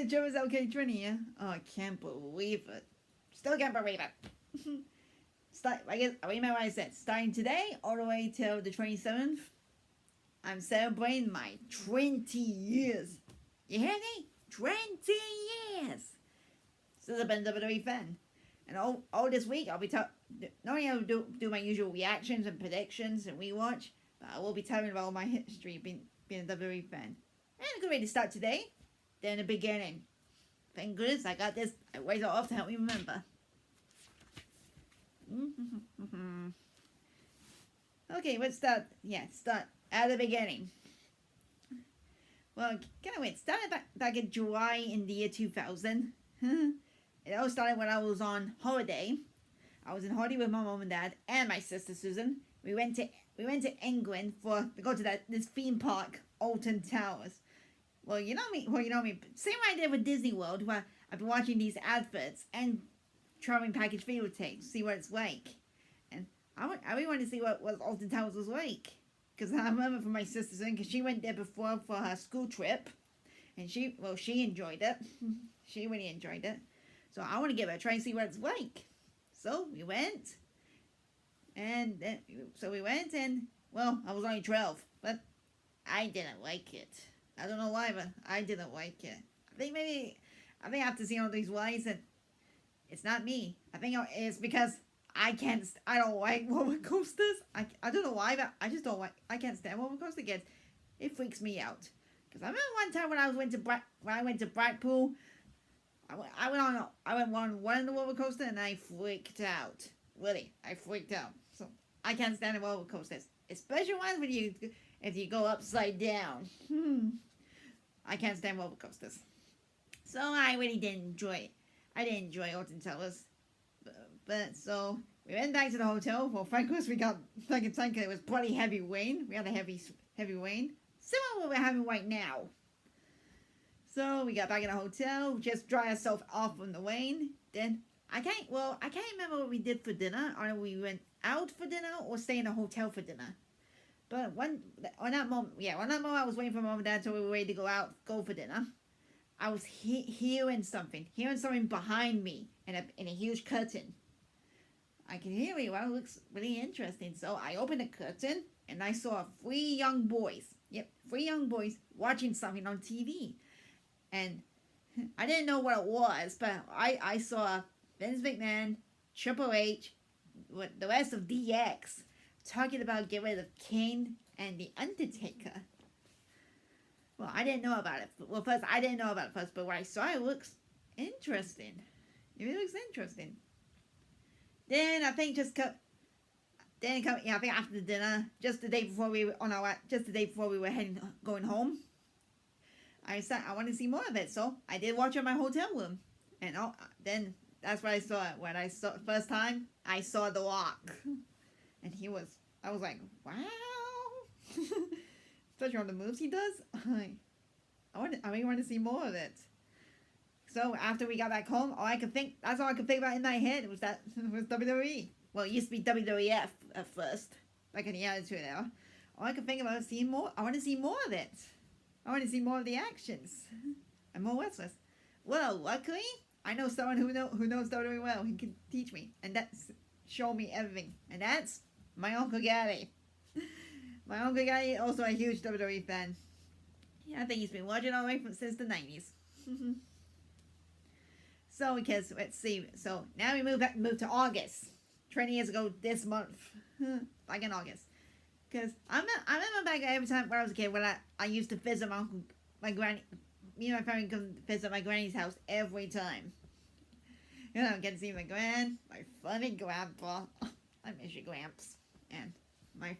Hey, Joe's LK20 here. Oh, I can't believe it. Still can't believe it. I guess I remember what I said. Starting today, all the way till the 27th, I'm celebrating my 20 years. You hear me? 20 years. Still a been WWE fan. And all this week, I'll be not only I'll do my usual reactions and predictions and rewatch, but I will be telling about all my history being a WWE fan. And a good way to start today. Then the beginning. Thank goodness I got this. I waited off to help me remember. Okay, let's start. Yeah, start at the beginning. Well, kind of wait. Started back in July in the year 2000. It all started when I was on holiday. I was in holiday with my mom and dad and my sister Susan. We went to England to go to this theme park, Alton Towers. Well, you know me. Same way I did with Disney World, where I've been watching these adverts and traveling package videotapes, see what it's like. And I really want to see what Alton Towers was like, because I remember from my sister's because she went there before for her school trip, and she enjoyed it. She really enjoyed it. So I want to give it a try and see what it's like. So we went, and well, I was only 12, but I didn't like it. I don't know why, but I didn't like it. I think after seeing all these lights, that it's not me. I think it's because I don't like roller coasters. I don't know why, but I just don't like. I can't stand roller coaster kids. It freaks me out. Because I remember one time when I went to Blackpool, I went on one of the roller coaster and I freaked out. Really, I freaked out. So I can't stand the roller coasters, especially ones if you go upside down. I can't stand roller coasters. So I really didn't enjoy it. I didn't enjoy Alton Towers. But so we went back to the hotel. Well, frankly, we got like it was bloody heavy rain. We had a heavy rain, similar to what we're having right now. So we got back in the hotel, just dry ourselves off from the rain. Then I can't remember what we did for dinner. Either we went out for dinner or stay in a hotel for dinner. But on that moment I was waiting for mom and dad until we were ready to go for dinner. I was hearing something behind me in a huge curtain. I can hear it. Well, it looks really interesting. So I opened the curtain and I saw three young boys. Yep, three young boys watching something on TV. And I didn't know what it was, but I saw Vince McMahon, Triple H, with the rest of DX talking about getting rid of Kane and The Undertaker. Well, I didn't know about it. Well, I didn't know about it first, but when I saw it, looks interesting. It looks interesting. Then I think I think after dinner, just the day before we were going home, I wanted to see more of it, so I did watch it in my hotel room, and then that's what I saw. When I saw first time, I saw The Rock, and I was like, wow, especially on the moves he does. I really want to see more of it. So after we got back home, that's all I could think about in my head was WWE. Well, it used to be WWF at first, back in the Attitude Era. All I could think about was seeing more. I want to see more of it. I want to see more of the actions. I'm more restless. Well, luckily, I know someone who knows WWE well. He can teach me, and show me everything. And that's my Uncle Gary. My Uncle Gary, also a huge WWE fan. Yeah, I think he's been watching all the way since the 90s. So, because, let's see. So, now we move to August. 20 years ago this month. Back in August. Because I remember back every time when I was a kid, when I used to visit my granny. Me and my family come visit my granny's house every time. You know, get to see my funny grandpa. I miss you, Gramps. And my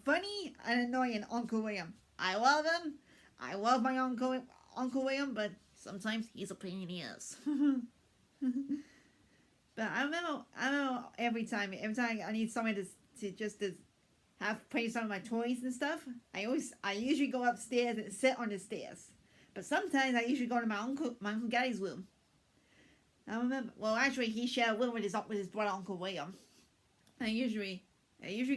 funny and annoying Uncle William. I love him. I love my Uncle William, but sometimes he's a pain in the ass. But I remember every time I need someone to have play some of my toys and stuff, I usually go upstairs and sit on the stairs. But sometimes I usually go to my Uncle Gaddy's room. I remember, well, actually he shared a room with his brother Uncle William. I usually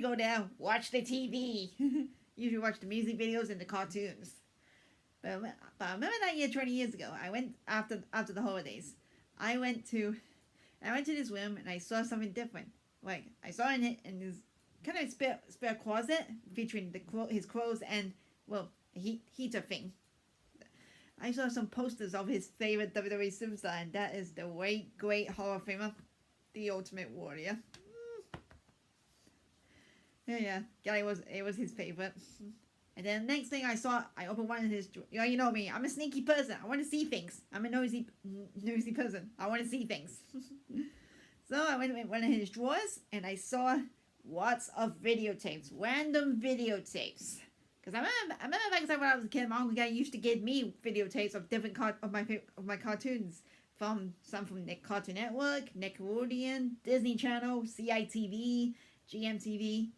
go there, watch the TV. Usually watch the music videos and the cartoons. But I remember that year 20 years ago. I went after the holidays. I went to this room and I saw something different. Like I saw in his kind of spare closet featuring his clothes and well heater thing. I saw some posters of his favorite WWE superstar, and that is the great Hall of Famer, the Ultimate Warrior. Yeah, Gary it was his favorite. And then the next thing I saw, I opened one of his. You know me, I'm a sneaky person. I want to see things. I'm a nosy person. I want to see things. So I went in one of his drawers and I saw lots of videotapes, random videotapes. Because I remember back then when I was a kid, my uncle guy used to give me videotapes of different of my cartoons. Some from Cartoon Network, Nickelodeon, Disney Channel, CITV, GMTV,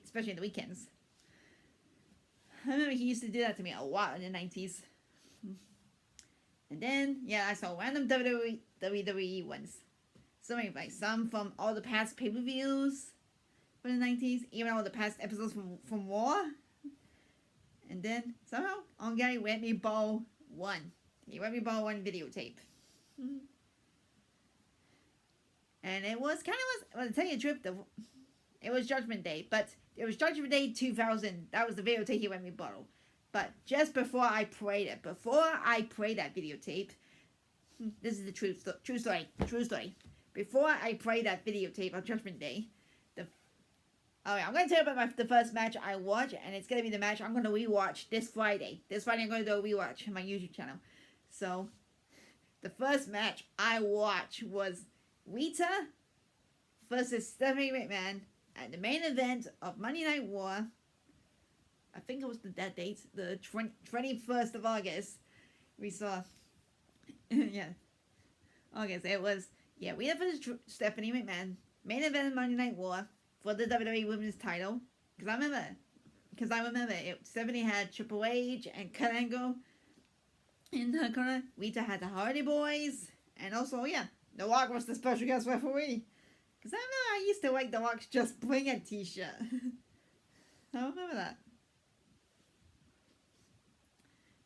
especially in the weekends. I remember he used to do that to me a lot in the 90s. And then, yeah, I saw random WWE ones. Some from all the past pay-per-views from the 90s, even all the past episodes from War. And then somehow, on Gary let me borrow one. He let me borrow one videotape. And it was well, to tell you the truth, it was Judgment Day, but it was Judgment Day 2000. That was the videotape he let me borrow. But just before I played it, before I played that videotape, this is the true story. Before I played that videotape of Judgment Day, I'm going to tell you about the first match I watched, and it's going to be the match I'm going to rewatch this Friday. This Friday I'm going to do a rewatch on my YouTube channel. So, the first match I watched was Rita versus Stephanie McMahon at the main event of Monday Night War. I think it was that date, the 21st of August. We saw, yeah, August. It was, Rita versus Stephanie McMahon, main event of Monday Night War. For the WWE Women's title, because I remember Stephanie had Triple H and Kurt Angle in her corner. Rita had the Hardy Boys, and also The Rock was the special guest referee. Because I remember I used to like The Rock's Just Bring It t-shirt. I remember that.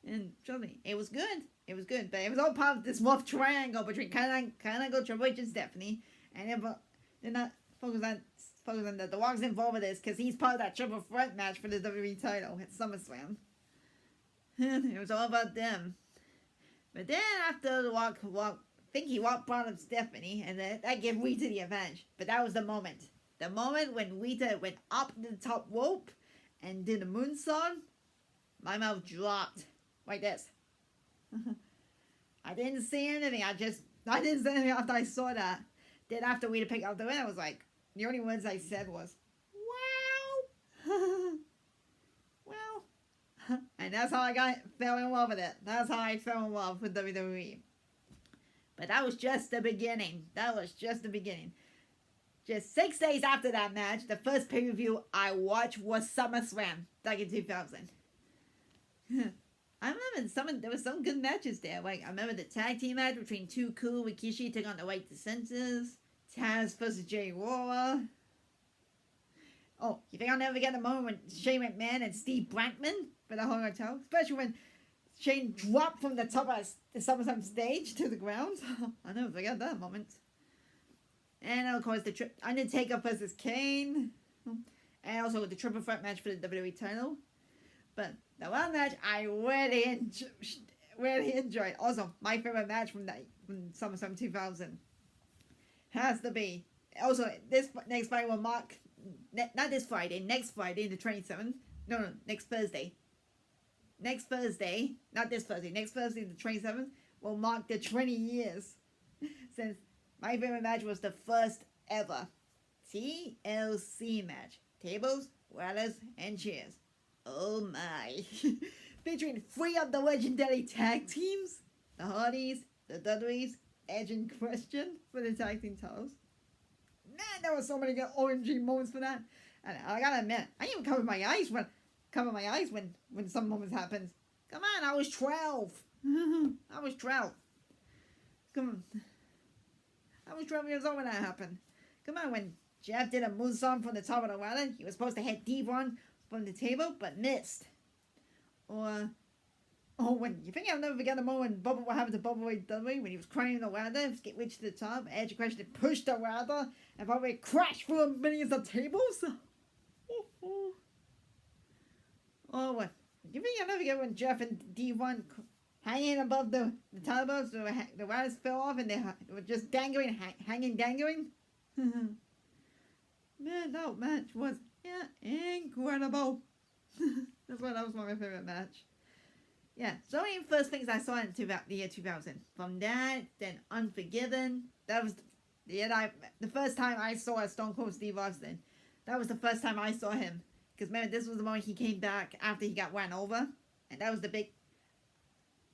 And trust me, it was good. But it was all part of this rough triangle between Kurt Angle, Triple H, and Stephanie, and they're not focused on that The Rock's involved with this because he's part of that triple threat match for the WWE title at SummerSlam. It was all about them. But then after The Rock I think he walked out of Stephanie, and that gave Rita the advantage. But that was the moment. The moment when Rita went up the top rope and did a moonsault, my mouth dropped. Like this. I didn't say anything. I didn't say anything after I saw that. Then after Rita picked up the win, I was like, the only words I said was, wow. Well. And that's how fell in love with it. That's how I fell in love with WWE. But that was just the beginning. Just 6 days after that match, the first pay-per-view I watched was SummerSlam back in 2000. I remember there were some good matches there. Like, I remember the tag team match between Too Cool and Rikishi took on the White Dissenters. Taz versus Jay Roller. Oh, you think I'll never get the moment when Shane McMahon and Steve Blackman for the whole hotel? Especially when Shane dropped from the top of the SummerSlam stage to the ground. I'll never forget that moment. And of course, the Undertaker versus Kane. And also the triple threat match for the WWE title. But the one match I really enjoyed. Also, my favorite match from SummerSlam 2000. Has to be. Also, this next Friday will mark, not this Friday, next Friday, the 27th. No, next Thursday. Next Thursday, not this Thursday, next Thursday, the 27th, will mark the 20 years since my favorite match was the first ever TLC match. Tables, ladders, and chairs. Oh my. Featuring 3 of the legendary tag teams, the Hardys, the Dudleys, Edge and Christian for the tag team titles. Man, there were so many good OMG moments for that. And I gotta admit, I even covered my eyes when some moments happened. Come on, I was 12. I was 12. Come on. I was 12 years old when that happened. Come on, when Jeff did a moonsault from the top of the ladder, he was supposed to hit Devon from the table, but missed. Or Oh, when you think I'll never forget the moment when Bubba, what happened to Bubba Ray Dudley when he was climbing the ladder, reached the top, Edge crashed and pushed the ladder, and Bubba Ray crashed through millions of tables? Oh, what? You think I'll never forget when Jeff and D1 hanging above the turnbuckles, the ladders fell off and they were just dangling, dangling? Man, that match was incredible. That was my favorite match. Yeah, so many first things I saw in the year 2000. From that, then Unforgiven. That was the first time I saw Stone Cold Steve Austin. That was the first time I saw him. Because remember, this was the moment he came back after he got run over. And that was the big...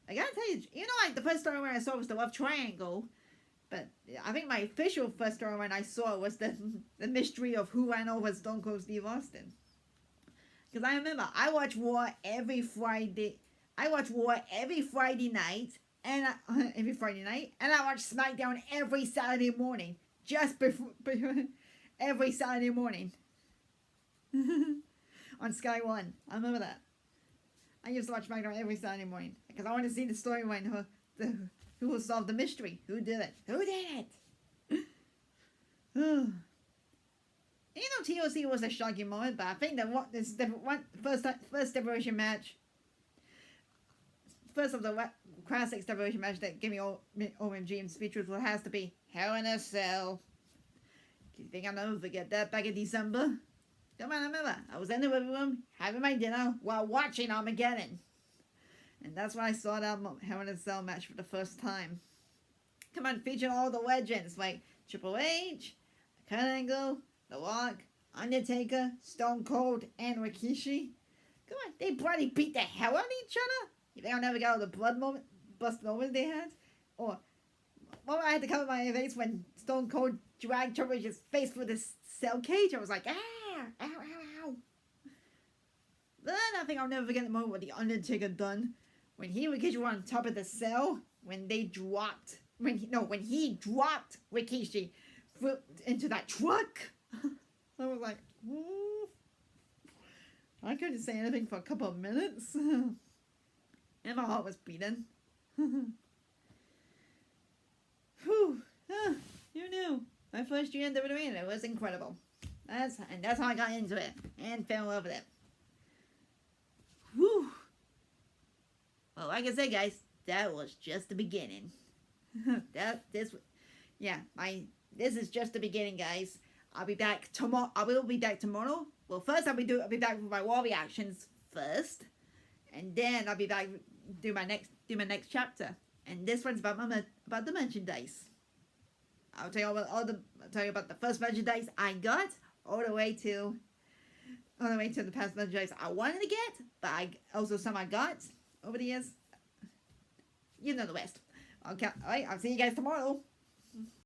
I gotta tell you, like the first storyline I saw was the Love Triangle. But I think my official first storyline I saw was the mystery of who ran over Stone Cold Steve Austin. Because I remember, I watch War every Friday night, and I watch SmackDown every Saturday morning, just before every Saturday morning on Sky One. I remember that. I used to watch SmackDown every Saturday morning because I wanted to see the storyline, who will solve the mystery, who did it, TLC was a shocking moment, but I think that first Separation match. First of the classic Separation match that gave me OMG and speeches has to be Hell in a Cell. Do you think I'll never forget that back in December? Come on, I remember. I was in the living room having my dinner while watching Armageddon. And that's when I saw that Hell in a Cell match for the first time. Come on, featuring all the legends like Triple H, Kurt Angle, The Rock, Undertaker, Stone Cold, and Rikishi. Come on, they bloody beat the hell out of each other. You think I'll never get all the bust moments they had? Or, I had to cover my face when Stone Cold dragged Triple H's face through the cell cage. I was like, ow. Then I think I'll never forget the moment what the Undertaker done when he and Rikishi were on top of the cell when he dropped Rikishi into that truck. I was like, ooh. I couldn't say anything for a couple of minutes. And my heart was beating. Whew. You knew. My first year in WWE, and it was incredible. That's how I got into it and fell in love with it. Whew. Well, like I said, guys, that was just the beginning. This is just the beginning, guys. I'll be back tomorrow. I will be back tomorrow. Well, first I'll be back with my Raw reactions first, and then I'll be back do my next chapter. And this one's about the merchandise. I'll tell you about the first merchandise I got, all the way to the past merchandise I wanted to get, but some I got over the years. You know the rest. Okay, all right. I'll see you guys tomorrow.